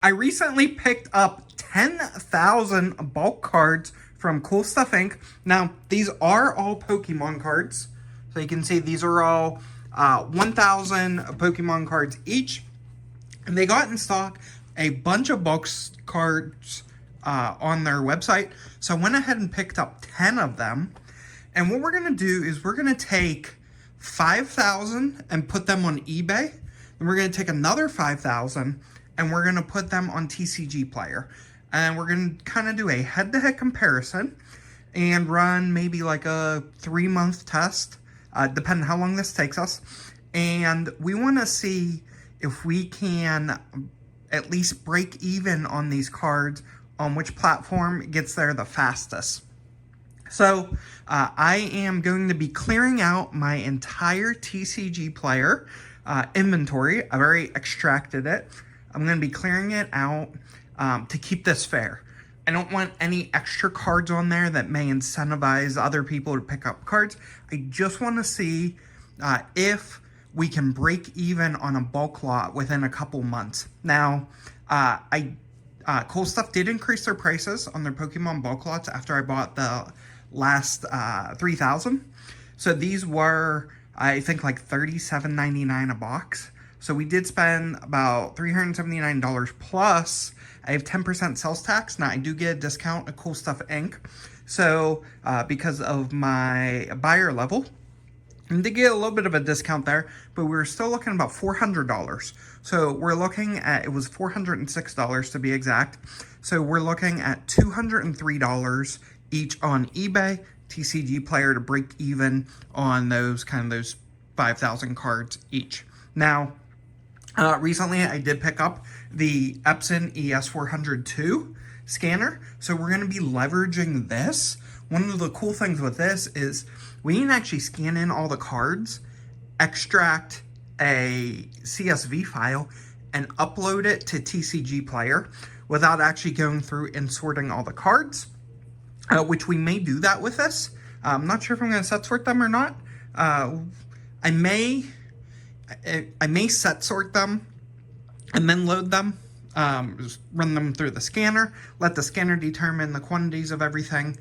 I recently picked up 10,000 bulk cards from Cool Stuff Inc. Now, these are all Pokemon cards. So you can see these are all 1,000 Pokemon cards each. And they got in stock a bunch of bulk cards on their website. So I went ahead and picked up 10 of them. And what we're going to do is we're going to take 5,000 and put them on eBay. Then we're going to take another 5,000 and we're going to put them on TCG Player. And we're going to kind of do a head-to-head comparison and run maybe like a 3-month test, depending how long this takes us. And we want to see if we can at least break even on these cards on which platform gets there the fastest. So I am going to be clearing out my entire TCG Player inventory. I've already extracted it. I'm going to be clearing it out to keep this fair. I don't want any extra cards on there that may incentivize other people to pick up cards. I just want to see if we can break even on a bulk lot within a couple months. Now, Cool Stuff did increase their prices on their Pokemon bulk lots after I bought the last 3,000. So these were, I think, like $37.99 a box. So we did spend about $379 plus. I have 10% sales tax. Now I do get a discount at Cool Stuff Inc. So because of my buyer level, I did get a little bit of a discount there, but we were still looking about $400. So we're looking at, it was $406 to be exact. So we're looking at $203 each on eBay, TCG Player to break even on those 5,000 cards each. Now, recently I did pick up the Epson ES402 scanner. So we're going to be leveraging this. One of the cool things with this is we can actually scan in all the cards, extract a CSV file, and upload it to TCG Player without actually going through and sorting all the cards, which we may do that with this. I'm not sure if I'm going to set sort them or not. I may set sort them and then load them, just run them through the scanner, let the scanner determine the quantities of everything,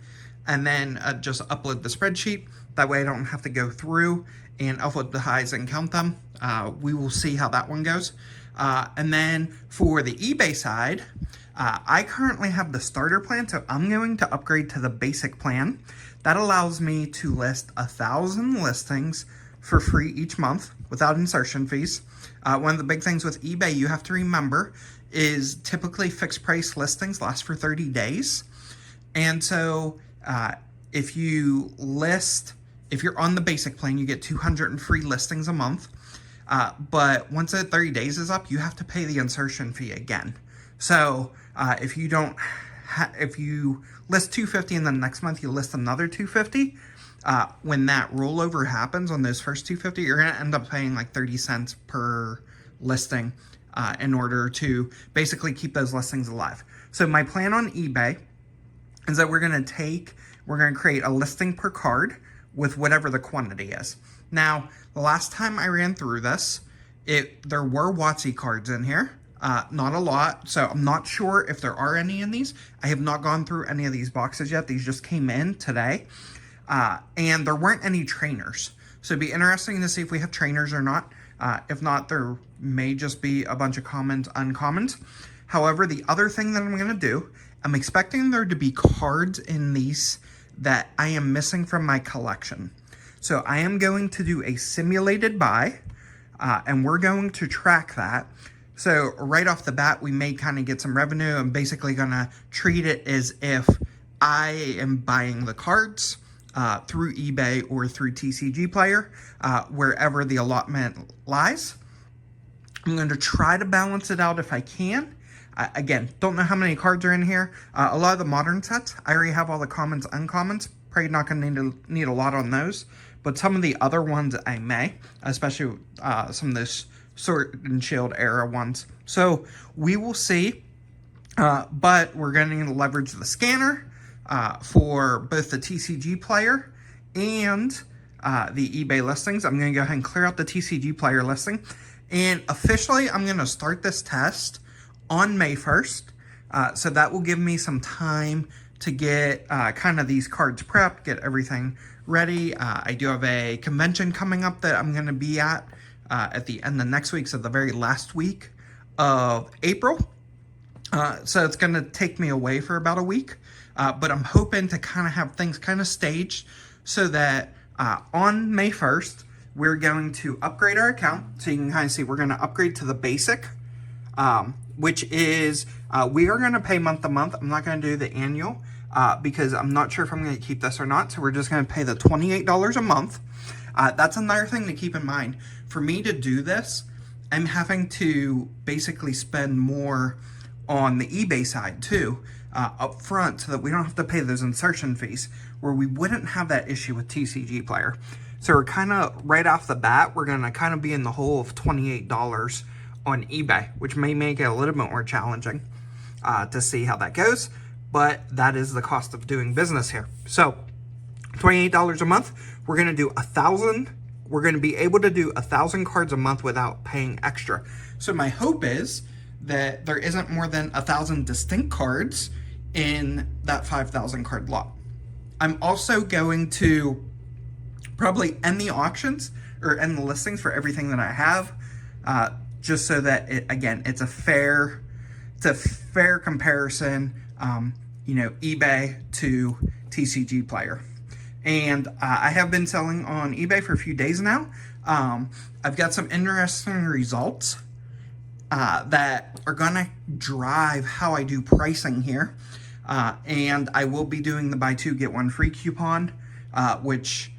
and then just upload the spreadsheet. That way I don't have to go through and upload the highs and count them. We will see how that one goes. And then for the eBay side, I currently have the starter plan, so I'm going to upgrade to the basic plan. That allows me to list 1,000 listings for free each month without insertion fees. One of the big things with eBay you have to remember is typically fixed price listings last for 30 days. And so if you're on the basic plan, you get 200 free listings a month. But once that 30 days is up, you have to pay the insertion fee again. So if you list 250 and then next month you list another 250, when that rollover happens on those first 250, you're going to end up paying like 30 cents per listing in order to basically keep those listings alive. So my plan on eBay is that we're going to create a listing per card with whatever the quantity is. Now, the last time I ran through this, there were WotC cards in here. Not a lot, so I'm not sure if there are any in these. I have not gone through any of these boxes yet. These just came in today. And there weren't any trainers. So it'd be interesting to see if we have trainers or not. If not, there may just be a bunch of commons, uncommons. However, the other thing that I'm going to do, I'm expecting there to be cards in these that I am missing from my collection. So I am going to do a simulated buy, and we're going to track that. So right off the bat, we may kind of get some revenue. I'm basically going to treat it as if I am buying the cards through eBay or through TCG Player, wherever the allotment lies. I'm going to try to balance it out if I can. Again, don't know how many cards are in here. A lot of the modern sets, I already have all the commons, uncommons. Probably not going to need a lot on those. But some of the other ones I may, especially some of this Sword and Shield era ones. So we will see. But we're going to leverage the scanner for both the TCG Player and the eBay listings. I'm going to go ahead and clear out the TCG Player listing. And officially, I'm going to start this test on May 1st. So that will give me some time to get kind of these cards prepped, get everything ready. I do have a convention coming up that I'm going to be at the end of next week, so the very last week of April. So it's going to take me away for about a week, but I'm hoping to kind of have things kind of staged so that on May 1st, we're going to upgrade our account. So you can kind of see we're going to upgrade to the basic, which is we are going to pay month to month. I'm not going to do the annual because I'm not sure if I'm going to keep this or not. So we're just going to pay the $28 a month. That's another thing to keep in mind. For me to do this, I'm having to basically spend more on the eBay side too, up front, so that we don't have to pay those insertion fees, where we wouldn't have that issue with TCG Player. So we're kind of, right off the bat, we're going to kind of be in the hole of $28 on eBay, which may make it a little bit more challenging to see how that goes, but that is the cost of doing business here. So $28 a month, we're going to do 1,000. We're going to be able to do 1,000 cards a month without paying extra. So my hope is that there isn't more than 1,000 distinct cards in that 5,000 card lot. I'm also going to probably end the auctions or end the listings for everything that I have, just so that it's a fair comparison, eBay to TCG Player. And I have been selling on eBay for a few days now. I've got some interesting results that are gonna drive how I do pricing here. And I will be doing the buy two, get one free coupon, which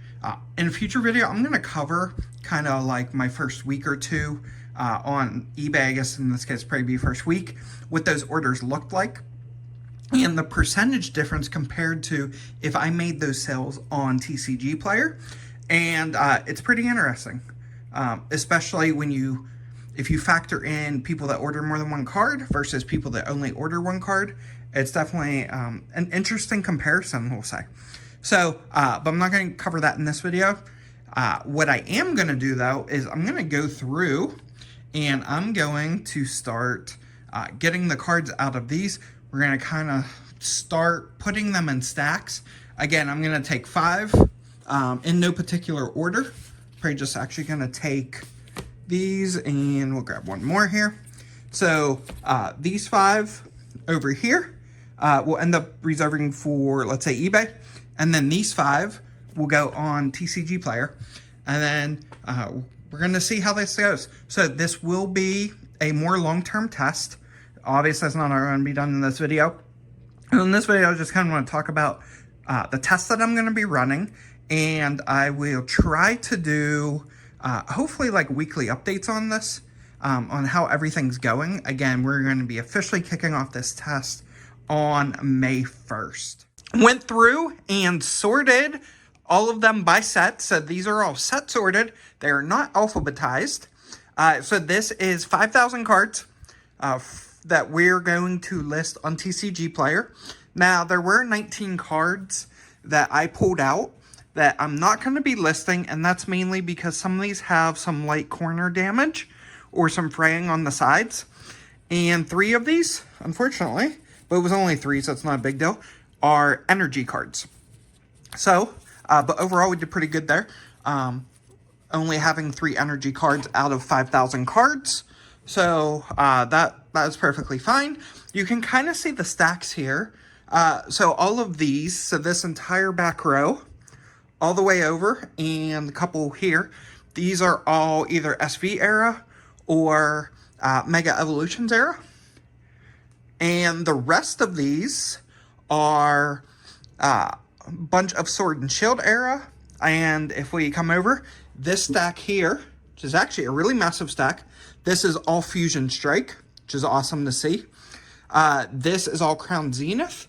in a future video, I'm gonna cover kind of like my first week or two on eBay, I guess in this case, probably be first week, what those orders looked like, and the percentage difference compared to if I made those sales on TCG Player. And it's pretty interesting, especially if you factor in people that order more than one card versus people that only order one card. It's definitely an interesting comparison, we'll say. So, but I'm not going to cover that in this video. What I am going to do, though, is I'm going to go through and I'm going to start getting the cards out of these. We're going to kind of start putting them in stacks. Again, I'm going to take 5 in no particular order. Probably just actually going to take these, and we'll grab one more here. So these 5 over here we'll end up reserving for, let's say, eBay. And then these 5 will go on TCG Player. And then we're going to see how this goes. So this will be a more long-term test. Obviously, that's not going to be done in this video. And in this video, I just kind of want to talk about the tests that I'm going to be running. And I will try to do, hopefully, like weekly updates on this, on how everything's going. Again, we're going to be officially kicking off this test on May 1st. Went through and sorted all of them by set. So these are all set sorted. They are not alphabetized. So this is 5,000 cards that we're going to list on TCG Player. Now, there were 19 cards that I pulled out that I'm not going to be listing, and that's mainly because some of these have some light corner damage or some fraying on the sides. And 3 of these, unfortunately, but it was only 3, so it's not a big deal, are energy cards. So, but overall, we did pretty good there. Only having 3 energy cards out of 5,000 cards. So that is perfectly fine. You can kind of see the stacks here. So all of these, so this entire back row, all the way over, and a couple here, these are all either SV era or Mega Evolutions era. And the rest of these are a bunch of Sword and Shield era. And if we come over, this stack here, which is actually a really massive stack, this is all Fusion Strike, which is awesome to see. This is all Crown Zenith.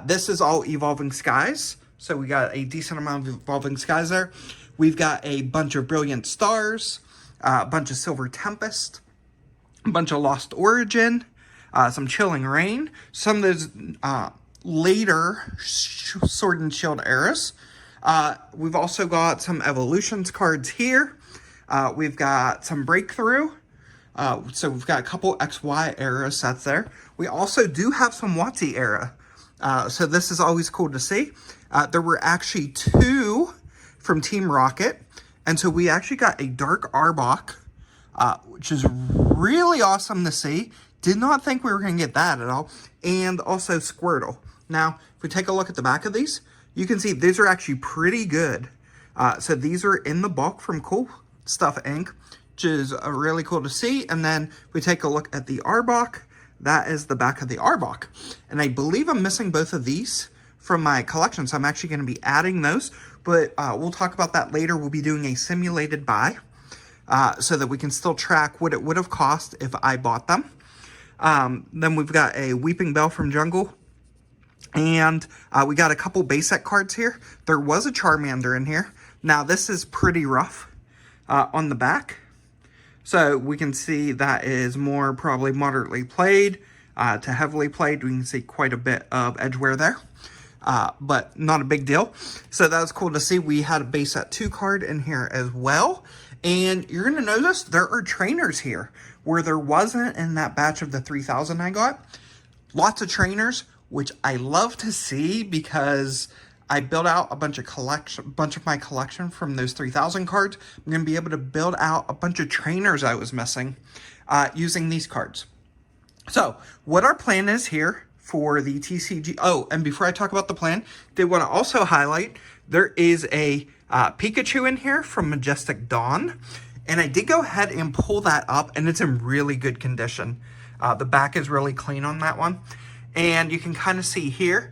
This is all Evolving Skies. So we got a decent amount of Evolving Skies there. We've got a bunch of Brilliant Stars, a bunch of Silver Tempest, a bunch of Lost Origin, some Chilling Rain, some of those later Sword and Shield eras. We've also got some Evolutions cards here. We've got some Breakthrough. So we've got a couple XY era sets there. We also do have some WotC era. So this is always cool to see. There were actually 2 from Team Rocket. And so we actually got a Dark Arbok, which is really awesome to see. Did not think we were going to get that at all. And also Squirtle. Now, if we take a look at the back of these, you can see these are actually pretty good. So these are in the bulk from Cool Stuff Inc., which is really cool to see. And then if we take a look at the Arbok, that is the back of the Arbok. And I believe I'm missing both of these from my collection, so I'm actually going to be adding those. But we'll talk about that later. We'll be doing a simulated buy so that we can still track what it would have cost if I bought them. Then we've got a Weeping Bell from Jungle. And we got a couple basic cards here. There was a Charmander in here. Now, this is pretty rough on the back. So we can see that is more probably moderately played to heavily played. We can see quite a bit of edge wear there. But not a big deal. So that was cool to see. We had a base set 2 card in here as well. And you're going to notice there are trainers here where there wasn't in that batch of the 3,000 I got. Lots of trainers, which I love to see because I built out a bunch of my collection from those 3,000 cards. I'm going to be able to build out a bunch of trainers I was missing using these cards. So what our plan is here for the TCG. Oh, and before I talk about the plan, did want to also highlight there is a Pikachu in here from Majestic Dawn. And I did go ahead and pull that up, and it's in really good condition. The back is really clean on that one. And you can kind of see here,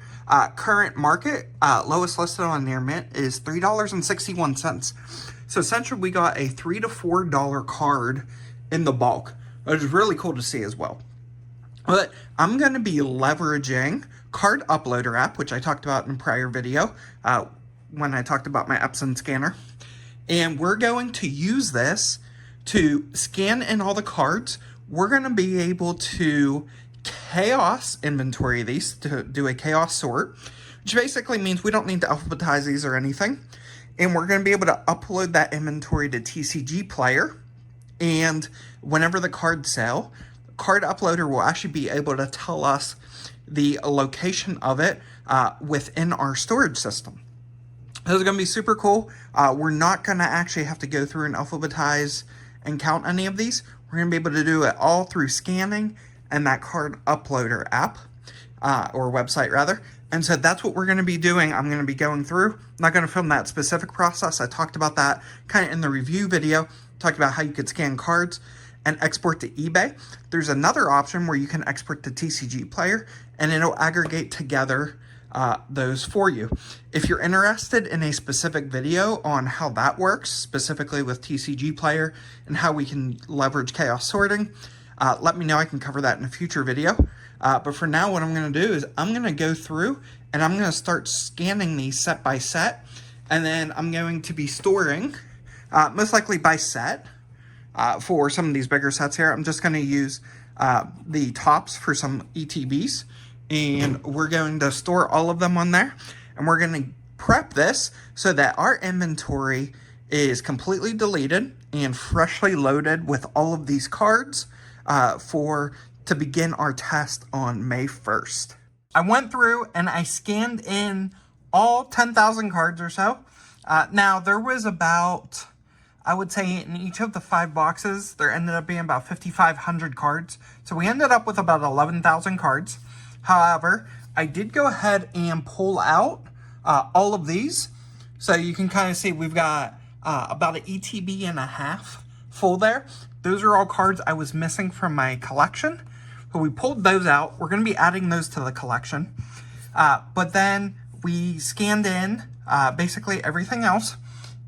current market, lowest listed on near mint is $3.61. So essentially we got a $3 to $4 card in the bulk, which is really cool to see as well. But I'm going to be leveraging Card Uploader app, which I talked about in a prior video when I talked about my Epson scanner. And we're going to use this to scan in all the cards. We're going to be able to chaos inventory these, to do a chaos sort, which basically means we don't need to alphabetize these or anything. And we're going to be able to upload that inventory to TCG Player. And whenever the cards sell, Card Uploader will actually be able to tell us the location of it within our storage system. This is going to be super cool. We're not going to actually have to go through and alphabetize and count any of these. We're going to be able to do it all through scanning and that Card Uploader app, or website rather. And so that's what we're going to be doing. I'm going to be going through. I'm not going to film that specific process. I talked about that kind of in the review video. Talked about how you could scan cards and export to eBay. There's another option where you can export to TCG Player, and it'll aggregate together those for you. If you're interested in a specific video on how that works, specifically with TCG Player and how we can leverage chaos sorting, let me know. I can cover that in a future video. But for now, what I'm going to do is I'm going to go through and I'm going to start scanning these set by set. And then I'm going to be storing, most likely by set, for some of these bigger sets here. I'm just going to use the tops for some ETBs. And we're going to store all of them on there. And we're going to prep this so that our inventory is completely deleted and freshly loaded with all of these cards to begin our test on May 1st. I went through and I scanned in all 10,000 cards or so. Now, there was about, I would say in each of the 5 boxes, there ended up being about 5,500 cards. So we ended up with about 11,000 cards. However, I did go ahead and pull out all of these. So you can kind of see we've got about an ETB and a half full there. Those are all cards I was missing from my collection. So we pulled those out. We're going to be adding those to the collection. But then we scanned in basically everything else.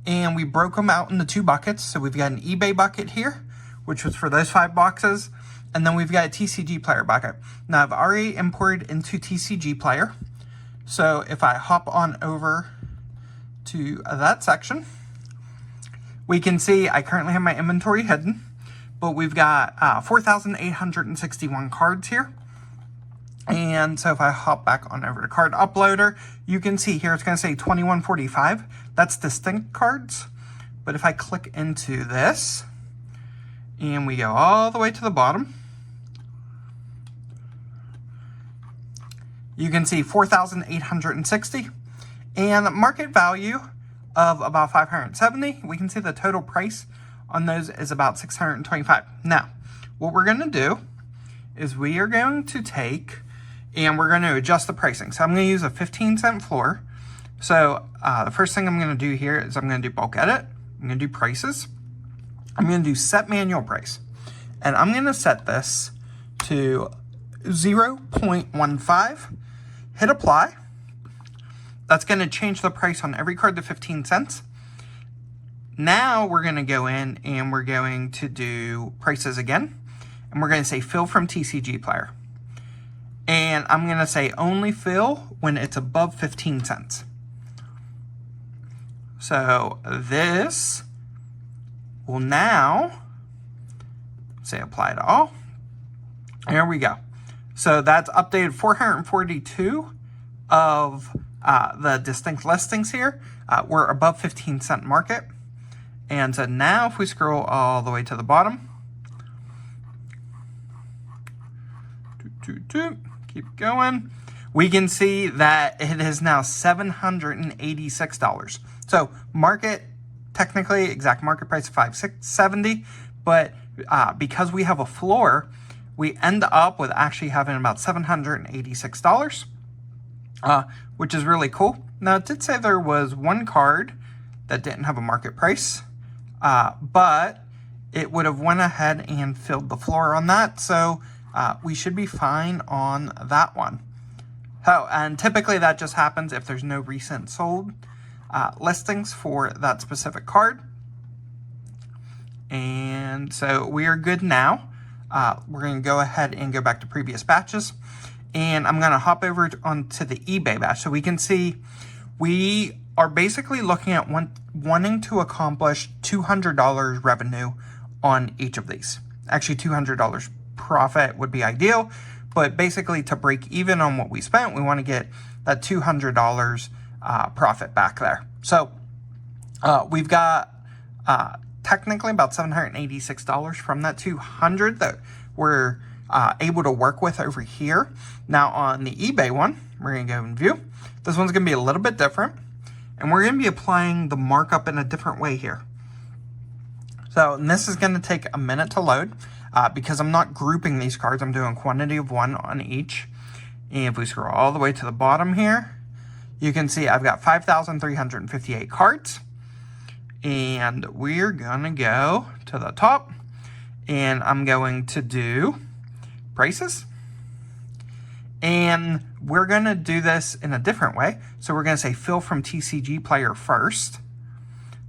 And we broke them out into 2 buckets. So we've got an eBay bucket here, which was for those 5 boxes. And then we've got a TCG Player bucket. Now, I've already imported into TCG Player. So if I hop on over to that section, we can see I currently have my inventory hidden. But we've got 4,861 cards here. And so if I hop back on over to Card Uploader, you can see here it's going to say 2145. That's distinct cards. But if I click into this, And we go all the way to the bottom. You can see 4,860 and market value of about 570. We can see the total price on those is about 625. Now, what we're going to do is we are going to take and we're going to adjust the pricing. So I'm going to use a 15-cent floor. So the first thing I'm going to do here is I'm going to do bulk edit. I'm going to do prices. I'm going to do set manual price. And I'm going to set this to 0.15. Hit apply. That's going to change the price on every card to 15 cents. Now we're going to go in and we're going to do prices again. And we're going to say fill from TCG player. And I'm going to say only fill when it's above 15 cents. So this will now say apply to all. Here we go. So that's updated 442 of the distinct listings here. We're above 15 cent market. And so now if we scroll all the way to the bottom, keep going, we can see that it is now $786. So market, technically exact market price of $570, but because we have a floor, we end up with actually having about $786, which is really cool. Now, it did say there was one card that didn't have a market price, but it would have went ahead and filled the floor on that. So we should be fine on that one. Oh, and typically that just happens if there's no recent sold listings for that specific card. And so we are good now. We're going to go ahead and go back to previous batches. And I'm going to hop over onto the eBay batch. So we can see we are basically looking at wanting to accomplish $200 revenue on each of these. Actually, $200 profit would be ideal. But basically, to break even on what we spent, we want to get that $200 profit back there. So we've got technically about $786 from that $200 that we're able to work with over here. Now on the eBay one, we're going to go and view. This one's going to be a little bit different. And we're going to be applying the markup in a different way here. So and this is going to take a minute to load because I'm not grouping these cards. I'm doing quantity of one on each. And if we scroll all the way to the bottom here, you can see I've got 5,358 cards. And we're going to go to the top. And I'm going to do prices. And we're going to do this in a different way. So we're going to say fill from TCG player first.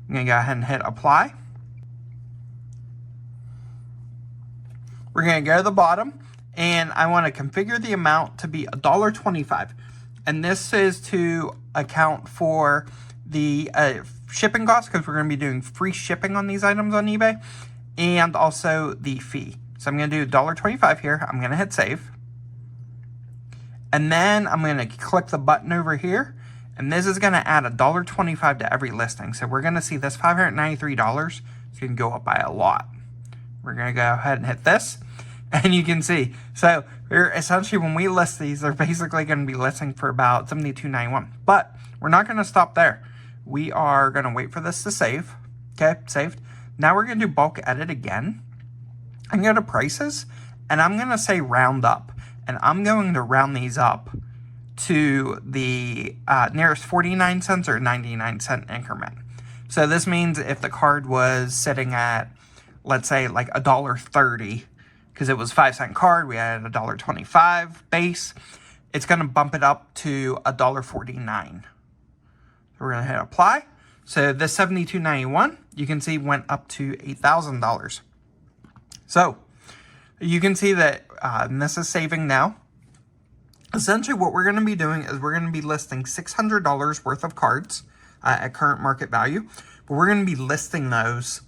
I'm going to go ahead and hit apply. We're going to go to the bottom. And I want to configure the amount to be $1.25. And this is to account for the shipping costs, because we're going to be doing free shipping on these items on eBay, and also the fee. So I'm going to do $1.25 here. I'm going to hit save. And then I'm going to click the button over here, and this is going to add $1.25 to every listing. So we're going to see this $593 is going to go up by a lot. We're going to go ahead and hit this, and you can see. So we're essentially, when we list these, they're basically going to be listing for about $72.91. But we're not going to stop there. We are going to wait for this to save. Okay, saved. Now we're going to do bulk edit again. I'm going to prices, and I'm going to say round up. And I'm going to round these up to the nearest 49 cents or 99 cent increment. So this means if the card was sitting at, let's say, like $1.30, because it was 5-cent card, we added $1.25 base, it's going to bump it up to $1.49. So we're going to hit apply. So this $72.91, you can see, went up to $8,000. So you can see that and this is saving now. Essentially what we're going to be doing is we're going to be listing $600 worth of cards at current market value. But we're going to be listing those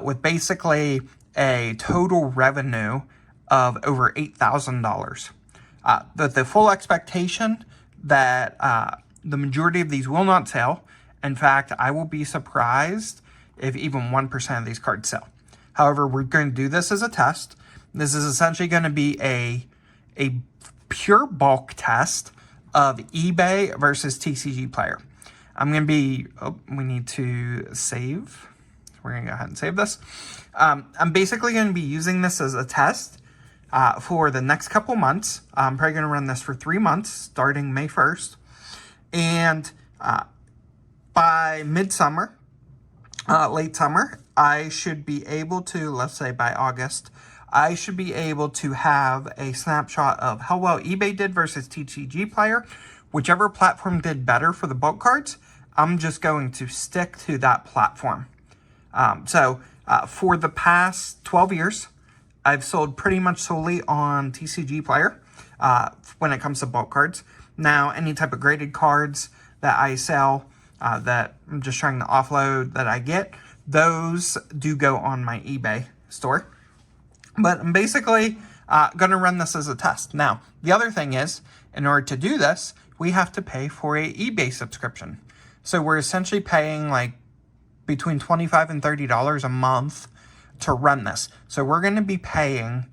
with basically a total revenue of over $8,000. The full expectation that the majority of these will not sell. In fact, I will be surprised if even 1% of these cards sell. However, we're going to do this as a test. This is essentially going to be a pure bulk test of eBay versus TCG Player. I'm going to be, we need to save. We're going to go ahead and save this. I'm basically going to be using this as a test for the next couple months. I'm probably going to run this for 3 months, starting May 1st. And by midsummer, late summer, I should be able to, let's say by August, I should be able to have a snapshot of how well eBay did versus TCG Player. Whichever platform did better for the bulk cards, I'm just going to stick to that platform. For the past 12 years, I've sold pretty much solely on TCG Player when it comes to bulk cards. Now, any type of graded cards that I sell that I'm just trying to offload that I get, those do go on my eBay store. But I'm basically going to run this as a test. Now, the other thing is, in order to do this, we have to pay for a eBay subscription. So we're essentially paying like between $25 and $30 a month to run this. So we're going to be paying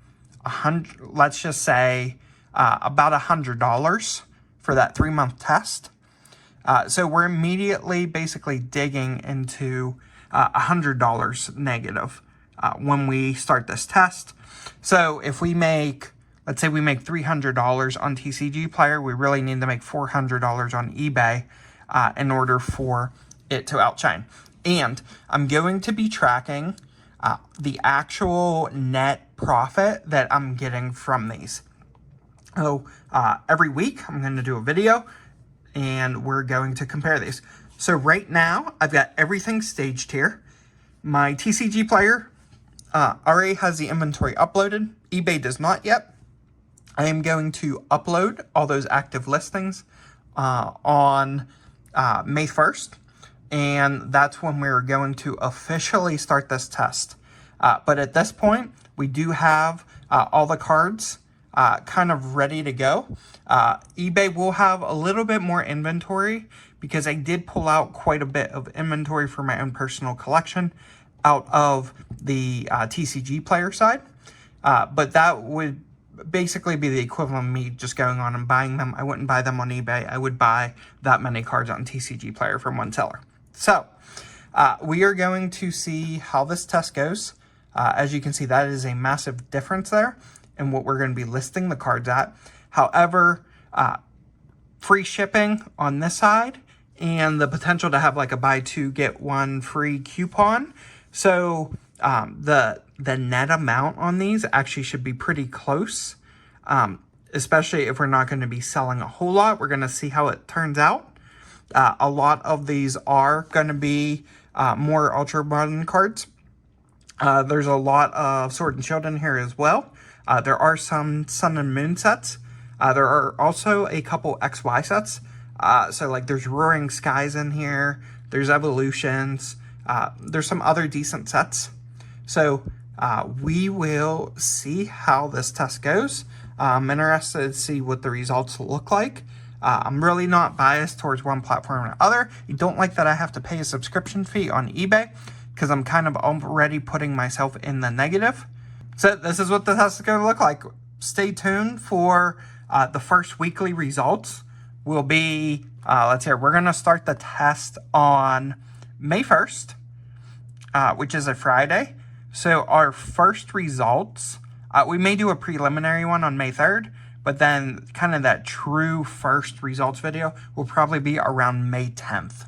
let's just say about $100 for that 3-month test. So we're immediately basically digging into $100 negative when we start this test. So if we make, let's say we make $300 on TCG Player, we really need to make $400 on eBay in order for it to outshine. And I'm going to be tracking the actual net profit that I'm getting from these. So every week I'm going to do a video and we're going to compare these. So right now I've got everything staged here. My TCG Player already has the inventory uploaded. eBay does not yet. I am going to upload all those active listings on May 1st. And that's when we're going to officially start this test. But at this point, we do have all the cards kind of ready to go. eBay will have a little bit more inventory because I did pull out quite a bit of inventory for my own personal collection out of the TCG Player side. But that would basically be the equivalent of me just going on and buying them. I wouldn't buy them on eBay. I would buy that many cards on TCG Player from one seller. So we are going to see how this test goes. As you can see, that is a massive difference there in what we're going to be listing the cards at. However, free shipping on this side and the potential to have like a buy two, get one free coupon. So the net amount on these actually should be pretty close, especially if we're not going to be selling a whole lot. We're going to see how it turns out. A lot of these are going to be more Ultra Modern cards. There's a lot of Sword and Shield in here as well. There are some Sun and Moon sets. There are also a couple XY sets. So like there's Roaring Skies in here. There's Evolutions. There's some other decent sets. So we will see how this test goes. I'm interested to see what the results look like. I'm really not biased towards one platform or other. I don't like that I have to pay a subscription fee on eBay because I'm kind of already putting myself in the negative. So this is what the test is going to look like. Stay tuned for the first weekly results. Will be, let's hear, we're going to start the test on May 1st, which is a Friday. So our first results, we may do a preliminary one on May 3rd, but then kind of that true first results video will probably be around May 10th.